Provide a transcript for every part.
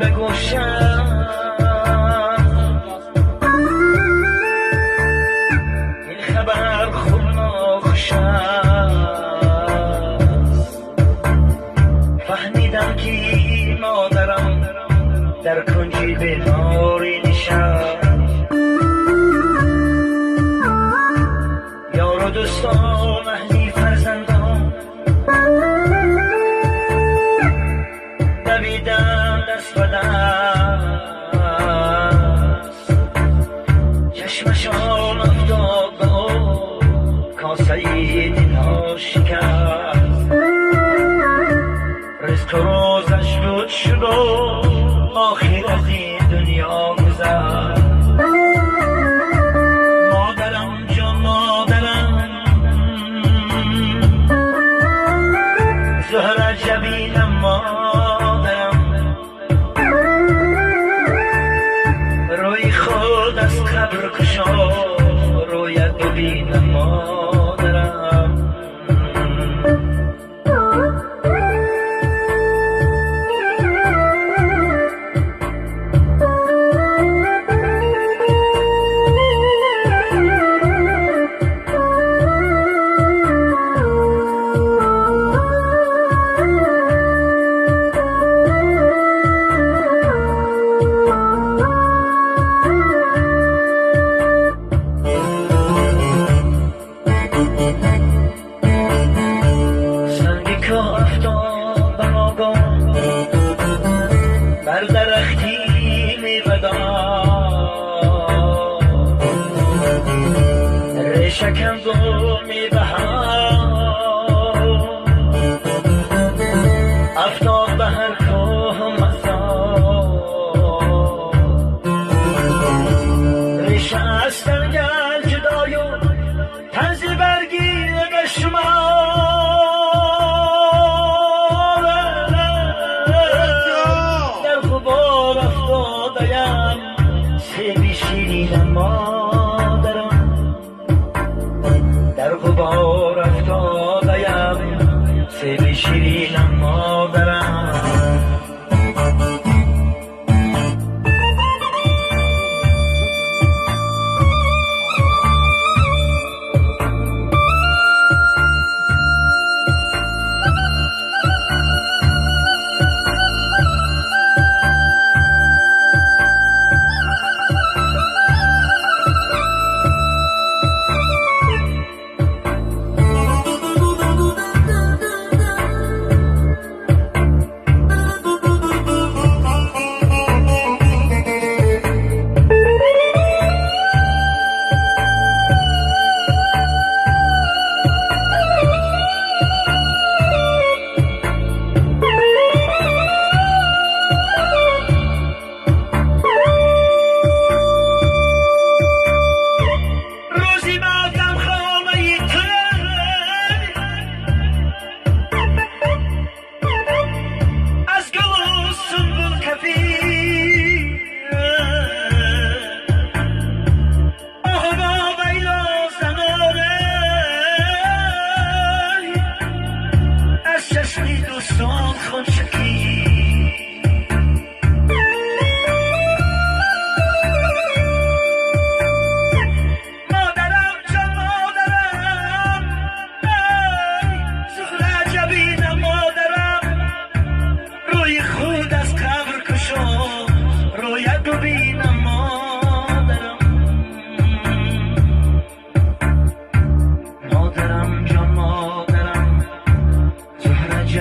به گوشم این خبر خوب ناخوش است. فهمیدم که مادرم در کنجی بیماری نشست. یار و دوستان اهلی فرزندان دویدن دست به دست. چشمشان افتاد به کاسه دلها شکست. رزق و روزش بود شد و آخر از این دنیا گذشت. مادرم جان مادرم زهره جبینم مادرم روی خود از قبر کشا رویت ببینم مادرم. افتاد به ناگاه بر درختی میوه‌دار. ریشه کند و میوه‌ها افتاد به هر کوه و مزار. ریشه از تنگل جدای و تنزی برگی به شما شیرینم مادرم. در غبار افتاده‌ام سیب شیرینم مادرم.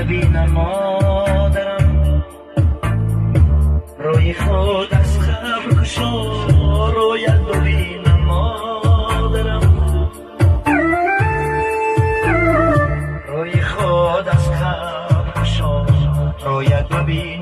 ببینم مادرم روی خود از خبر کشا رویت ببینم مادرم روی خود از خبر کشا رویت ببینم